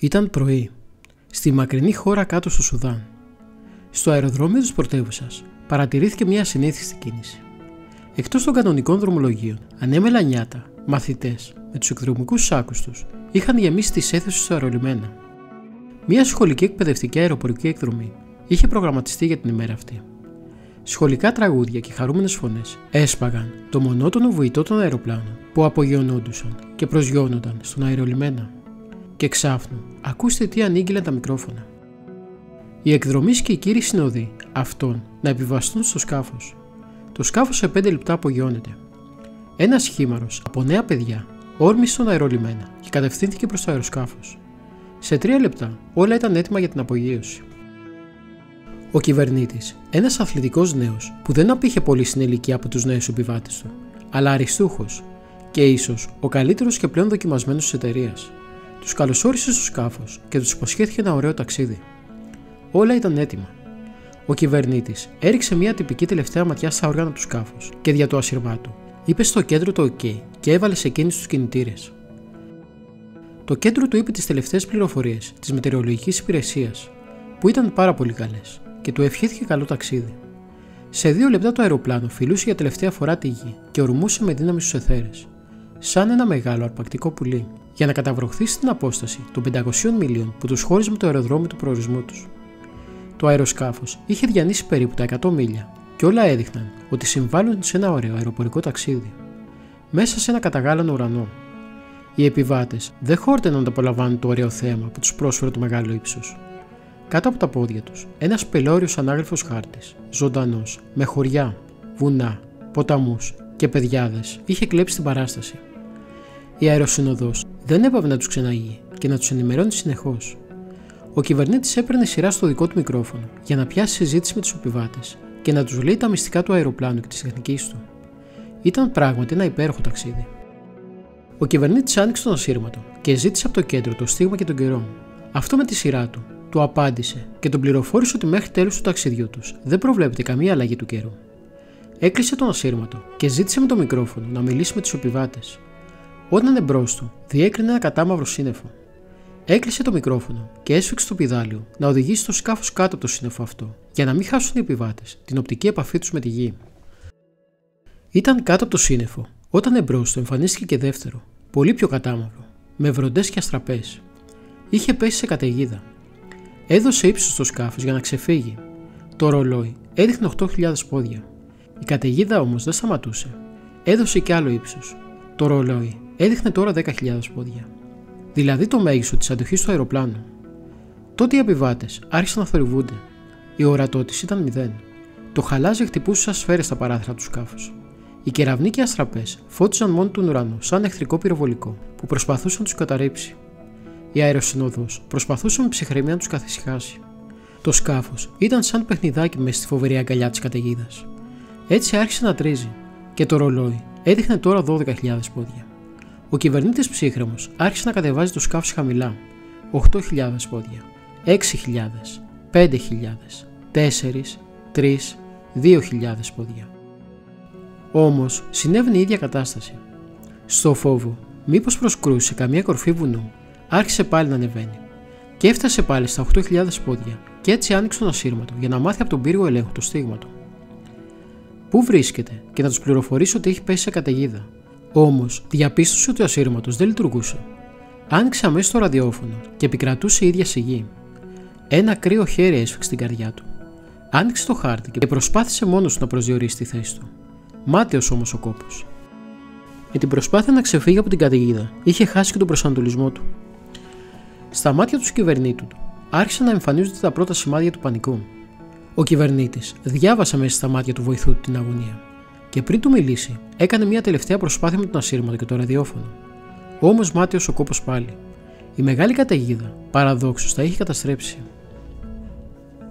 Ήταν πρωί, στη μακρινή χώρα κάτω στο Σουδάν. Στο αεροδρόμιο της πρωτεύουσας παρατηρήθηκε μια ασυνήθιστη κίνηση. Εκτός των κανονικών δρομολογίων, ανέμελα νιάτα, μαθητές με τους εκδρομικούς σάκους τους είχαν γεμίσει τις αίθουσες του αερολιμένα. Μια σχολική εκπαιδευτική αεροπορική εκδρομή είχε προγραμματιστεί για την ημέρα αυτή. Σχολικά τραγούδια και χαρούμενες φωνές έσπαγαν το μονότονο βουητό των αεροπλάνων που απογειωνόντουσαν και προσγειώνονταν στον αερολιμένα. Και ξάφνου ακούστε τι ανήγγειλαν τα μικρόφωνα. Οι εκδρομείς και οι κύριοι συνοδοί αυτών να επιβαστούν στο σκάφος. Το σκάφος σε 5 λεπτά απογειώνεται. Ένας χήμαρος από νέα παιδιά όρμησε στον αερολιμένα και κατευθύνθηκε προς το αεροσκάφος. Σε 3 λεπτά όλα ήταν έτοιμα για την απογείωση. Ο κυβερνήτης, ένας αθλητικός νέος που δεν απήχε πολύ στην ηλικία από τους νέους επιβάτες του, αλλά αριστούχος και ίσως ο καλύτερος και πλέον δοκιμασμένος της εταιρείας, τους καλωσόρισε στο σκάφος και τους υποσχέθηκε ένα ωραίο ταξίδι. Όλα ήταν έτοιμα. Ο κυβερνήτης έριξε μια τυπική τελευταία ματιά στα όργανα του σκάφους και δια του ασυρμάτου είπε στο κέντρο το OK και έβαλε σε κίνηση τους κινητήρες. Το κέντρο του είπε τις τελευταίες πληροφορίες της μετεωρολογικής υπηρεσίας, που ήταν πάρα πολύ καλές, και του ευχήθηκε καλό ταξίδι. Σε 2 λεπτά το αεροπλάνο φιλούσε για τελευταία φορά τη γη και ορμούσε με δύναμη στους αιθέρες, σαν ένα μεγάλο αρπακτικό πουλί, για να καταβροχθήσει την απόσταση των 500 μιλίων που τους χώριζε με το αεροδρόμιο του προορισμού τους. Το αεροσκάφος είχε διανύσει περίπου τα 100 μίλια και όλα έδειχναν ότι συμβάλλουν σε ένα ωραίο αεροπορικό ταξίδι, μέσα σε ένα καταγάλανο ουρανό. Οι επιβάτες δεν χόρταιναν να απολαμβάνουν το ωραίο θέαμα που τους πρόσφερε το μεγάλο ύψος. Κάτω από τα πόδια τους, ένας πελώριος ανάγλυφος χάρτης, ζωντανός, με χωριά, βουνά, ποταμούς και πεδιάδες, είχε κλέψει την παράσταση. Η αεροσυνοδός δεν έπαβε να τους ξεναγεί και να τους ενημερώνει συνεχώς. Ο κυβερνήτης έπαιρνε σειρά στο δικό του μικρόφωνο για να πιάσει συζήτηση με τους επιβάτες και να τους λέει τα μυστικά του αεροπλάνου και της τεχνικής του. Ήταν πράγματι ένα υπέροχο ταξίδι. Ο κυβερνήτης άνοιξε τον ασύρματο και ζήτησε από το κέντρο το στίγμα και τον καιρό. Αυτό με τη σειρά του απάντησε και τον πληροφόρησε ότι μέχρι τέλους του ταξιδιού τους δεν προβλέπεται καμία αλλαγή του καιρού. Έκλεισε τον ασύρματο και ζήτησε με το μικρόφωνο να μιλήσει με τους επιβάτες. Όταν εμπρός του διέκρινε ένα κατάμαυρο σύννεφο. Έκλεισε το μικρόφωνο και έσφιξε το πηδάλιο να οδηγήσει το σκάφος κάτω από το σύννεφο αυτό, για να μην χάσουν οι επιβάτες την οπτική επαφή τους με τη γη. Ήταν κάτω από το σύννεφο, όταν εμπρός του εμφανίστηκε και δεύτερο, πολύ πιο κατάμαυρο, με βροντές και αστραπές. Είχε πέσει σε καταιγίδα. Έδωσε ύψος στο σκάφος για να ξεφύγει. Το ρολόι έδειχνε 8.000 πόδια. Η καταιγίδα όμως δεν σταματούσε. Έδωσε και άλλο ύψος. Το ρολόι έδειχνε τώρα 10.000 πόδια. Δηλαδή το μέγιστο της αντοχής του αεροπλάνου. Τότε οι επιβάτες άρχισαν να θορυβούνται. Η ορατότηση ήταν 0. Το χαλάζι χτυπούσε σαν σφαίρες στα παράθυρα του σκάφους. Οι κεραυνοί και οι αστραπές φώτιζαν μόνο τον ουρανό σαν εχθρικό πυροβολικό που προσπαθούσε να τους καταρρύψει. Η αεροσυνοδός προσπαθούσε με ψυχραιμία να τους καθησυχάσει. Το σκάφος ήταν σαν παιχνιδάκι μέσα στη φοβερή αγκαλιά της καταιγίδας. Έτσι άρχισε να τρίζει και το ρολόι έδειχνε τώρα 12.000 πόδια. Ο κυβερνήτης ψύχρεμος άρχισε να κατεβάζει το σκάφος χαμηλά. 8.000 πόδια, 6.000, 5.000, 4, 3, 2.000 πόδια. Όμως συνέβαινε η ίδια κατάσταση. Στο φόβο, μήπως προσκρούσε καμία κορφή βουνού, άρχισε πάλι να ανεβαίνει και έφτασε πάλι στα 8.000 πόδια και έτσι άνοιξε τον ασύρματο για να μάθει από τον πύργο ελέγχου το στίγμα του. Πού βρίσκεται και να τους πληροφορήσει ότι έχει πέσει σε καταιγίδα. Όμως διαπίστωσε ότι ο ασύρματος δεν λειτουργούσε. Άνοιξε αμέσως το ραδιόφωνο και επικρατούσε η ίδια σιγή. Ένα κρύο χέρι έσφιξε την καρδιά του. Άνοιξε το χάρτη και προσπάθησε μόνος του να προσδιορίσει τη θέση του. Μάταιος όμως ο κόπος. Με την προσπάθεια να ξεφύγει από την καταιγίδα, είχε χάσει και τον προσανατολισμό του. Στα μάτια του κυβερνήτου του άρχισαν να εμφανίζονται τα πρώτα σημάδια του πανικού. Ο κυβερνήτης διάβασε μέσα στα μάτια του βοηθού του την αγωνία και πριν του μιλήσει, έκανε μια τελευταία προσπάθεια με τον ασύρματο και το ραδιόφωνο. Όμως μάταιος ο κόπος πάλι. Η μεγάλη καταιγίδα παραδόξως τα είχε καταστρέψει.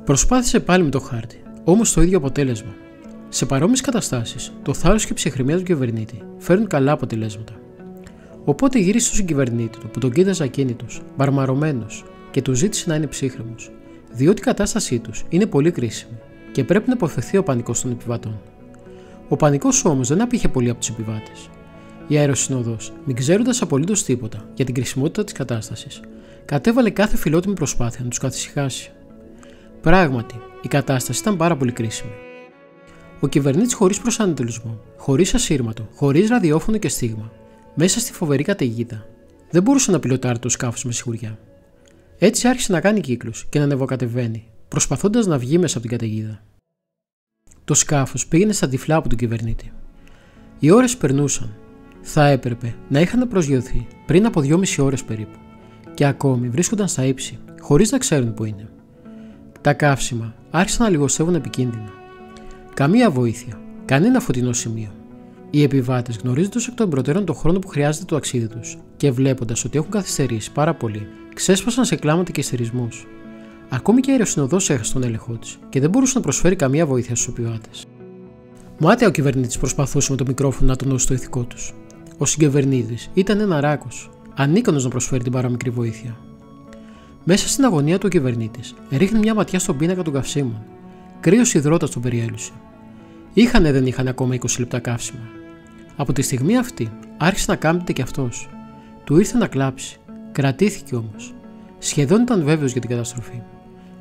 Προσπάθησε πάλι με το χάρτη, όμως το ίδιο αποτέλεσμα. Σε παρόμοιες καταστάσεις, το θάρρος και η ψυχραιμία του κυβερνήτη φέρνουν καλά αποτελέσματα. Οπότε γύρισε στον κυβερνήτη του που τον κοίταζε ακίνητος, μπαρμαρωμένος και του ζήτησε να είναι ψύχρεμος, διότι η κατάστασή τους είναι πολύ κρίσιμη και πρέπει να αποφευθεί ο πανικός των επιβατών. Ο πανικός όμως δεν απήχε πολύ από τους επιβάτες. Η αεροσυνοδός, μην ξέροντας απολύτως τίποτα για την κρισιμότητα της κατάστασης, κατέβαλε κάθε φιλότιμη προσπάθεια να τους καθησυχάσει. Πράγματι, η κατάσταση ήταν πάρα πολύ κρίσιμη. Ο κυβερνήτης, χωρίς προσανατολισμό, χωρίς ασύρματο, χωρίς ραδιόφωνο και στίγμα, μέσα στη φοβερή καταιγίδα, δεν μπορούσε να πιλοτάρει το σκάφος με σιγουριά. Έτσι άρχισε να κάνει κύκλους και να ανεβοκατεβαίνει, προσπαθώντας να βγει μέσα από την καταιγίδα. Το σκάφος πήγαινε στα τυφλά από τον κυβερνήτη. Οι ώρες περνούσαν. Θα έπρεπε να είχαν προσγειωθεί πριν από 2,5 ώρες περίπου, και ακόμη βρίσκονταν στα ύψη, χωρίς να ξέρουν που είναι. Τα καύσιμα άρχισαν να λιγοστεύουν επικίνδυνα. Καμία βοήθεια, κανένα φωτεινό σημείο. Οι επιβάτες, γνωρίζοντας εκ των προτέρων τον χρόνο που χρειάζεται το ταξίδι τους και βλέποντας ότι έχουν καθυστερήσει πάρα πολύ, ξέσπασαν σε κλάματα και ιστερισμούς. Ακόμη και η αεροσυνοδός έχασε τον έλεγχό της και δεν μπορούσε να προσφέρει καμία βοήθεια στους επιβάτες. Μάταια ο κυβερνήτης προσπαθούσε με το μικρόφωνο να τονώσει το ηθικό τους. Ο συγκυβερνήτης ήταν ένα ράκος, ανίκανος να προσφέρει την παραμικρή βοήθεια. Μέσα στην αγωνία του ο κυβερνήτης ρίχνει μια ματιά στον πίνακα των καυσίμων. Κρύος υδρότας τον περιέλουσε. Δεν είχαν ακόμα 20 λεπτά καύσιμα. Από τη στιγμή αυτή άρχισε να κάμπτεται κι αυτός. Του ήρθε να κλάψει. Κρατήθηκε όμως. Σχεδόν ήταν βέβαιος για την καταστροφή.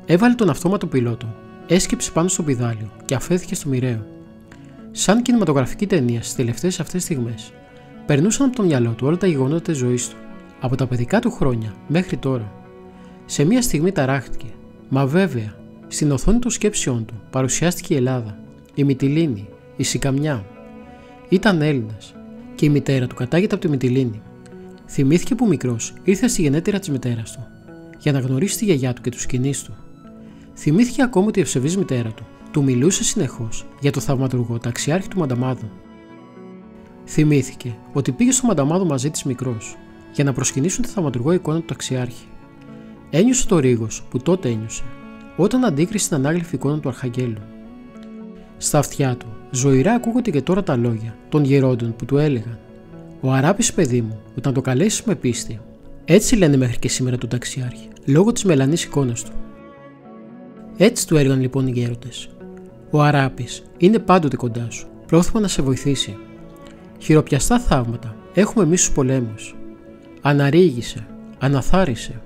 Έβαλε τον αυτόματο πιλότο, έσκυψε πάνω στο πηδάλιο και αφέθηκε στο μοιραίο. Σαν κινηματογραφική ταινία στις τελευταίες αυτές στιγμές, περνούσαν από το μυαλό του όλα τα γεγονότα της ζωής του, από τα παιδικά του χρόνια μέχρι τώρα. Σε μια στιγμή ταράχτηκε, μα βέβαια, στην οθόνη των σκέψεών του παρουσιάστηκε η Ελλάδα, η Μυτιλήνη, η Σικαμιά. Ήταν Έλληνας και η μητέρα του κατάγεται από τη Μυτιλήνη. Θυμήθηκε που μικρός ήρθε στη γενέτειρα της μητέρας του, για να γνωρίσει τη γιαγιά του και τους σκηνείς του. Θυμήθηκε ακόμα ότι η ευσεβής μητέρα του μιλούσε συνεχώς για το θαυματουργό ταξιάρχη του Μανταμάδου. Θυμήθηκε ότι πήγε στο Μανταμάδο μαζί της μικρός, για να προσκυνήσουν τη θαυματουργό εικόνα του ταξιάρχη. Ένιωσε το ρίγος που τότε ένιωσε, όταν αντίκρισε την ανάγλυφη εικόνα του Αρχαγγέλου. Στα αυτιά του, ζωηρά ακούγονται και τώρα τα λόγια των γερόντων που του έλεγαν: «Ο Αράπης, παιδί μου, όταν το καλέσεις με πίστη». Έτσι λένε μέχρι και σήμερα τον ταξιάρχη, λόγω της μελανής εικόνας του. Έτσι του έλεγαν λοιπόν οι γέροντες: «Ο Αράπης είναι πάντοτε κοντά σου, πρόθυμα να σε βοηθήσει. Χειροπιαστά θαύματα έχουμε εμείς στους πολέμους. Αναρρίγησε, αναθάρισε.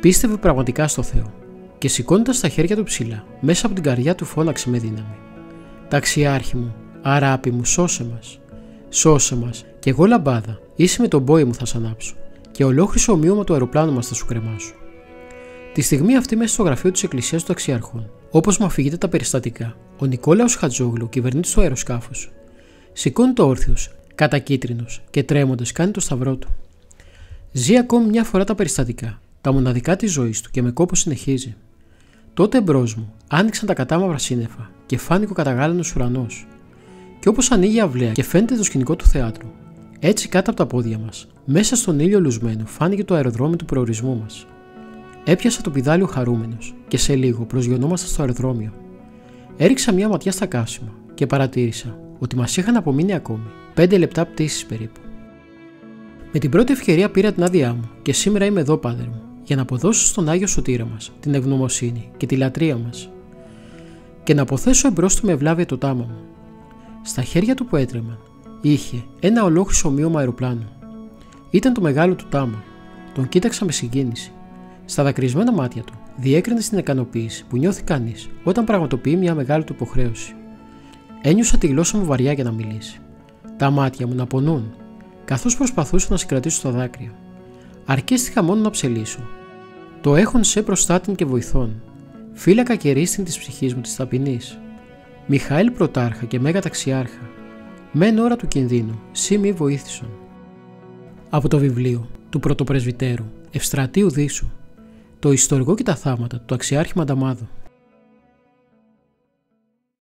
Πίστευε πραγματικά στο Θεό και σηκώνοντας τα χέρια του ψηλά, μέσα από την καρδιά του φώναξε με δύναμη: «Ταξιάρχη μου, Αράπη μου, σώσε μας. Σώσε μας, κι εγώ λαμπάδα, είσαι με τον πόη μου θα σ' ανάψω, και ολόχρυσο ομοίωμα του αεροπλάνου μας θα σου κρεμάσω». Τη στιγμή αυτή, μέσα στο γραφείο της Εκκλησίας των Ταξιαρχών, όπως μου αφηγείται τα περιστατικά, ο Νικόλαος Χατζόγλου, κυβερνήτης του αεροσκάφους, σηκώνει το όρθιος, κατακίτρινος και τρέμοντας κάνει το σταυρό του. Ζει ακόμη μια φορά τα περιστατικά, τα μοναδικά της ζωής του, και με κόπο συνεχίζει. Τότε εμπρός μου άνοιξαν τα κατάμαυρα σύννεφα και φάνηκε ο καταγάλανος ουρανός. Και όπως ανοίγει η αυλαία και φαίνεται το σκηνικό του θεάτρου, έτσι κάτω από τα πόδια μας, μέσα στον ήλιο λουσμένο, φάνηκε το αεροδρόμιο του προορισμού μας. Έπιασα το πηδάλιο χαρούμενος και σε λίγο προσγειωνόμαστε στο αεροδρόμιο. Έριξα μια ματιά στα καύσιμα και παρατήρησα ότι μας είχαν απομείνει ακόμη 5 λεπτά πτήσης περίπου. Με την πρώτη ευκαιρία πήρα την άδειά μου και σήμερα είμαι εδώ, Πάτερ μου, για να αποδώσω στον Άγιο Σωτήρα μας την ευγνωμοσύνη και τη λατρεία μας και να αποθέσω εμπρός του με ευλάβεια το τάμα μου. Στα χέρια του που έτρεμαν είχε ένα ολόχρυσο ομοίωμα αεροπλάνου. Ήταν το μεγάλο του τάμα. Τον κοίταξα με συγκίνηση. Στα δακρυσμένα μάτια του διέκρινε στην ικανοποίηση που νιώθει κανείς όταν πραγματοποιεί μια μεγάλη του υποχρέωση. Ένιωσα τη γλώσσα μου βαριά για να μιλήσει. Τα μάτια μου να πονούν, καθώς προσπαθούσα να συγκρατήσω τα δάκρυα. Αρκίστηκα μόνο να ψελίσω. Το έχον σε προστάτην και βοηθών, φύλακα και ρίστην της ψυχής μου της ταπεινής. Μιχαήλ Πρωτάρχα και Μέγα Ταξιάρχα, μεν ώρα του κινδύνου, σύ μη βοήθησον. Από το βιβλίο του Πρωτοπρεσβυτέρου Ευστρατείου Δήσου, το ιστορικό και τα θαύματα του Ταξιάρχη Μανταμάδου.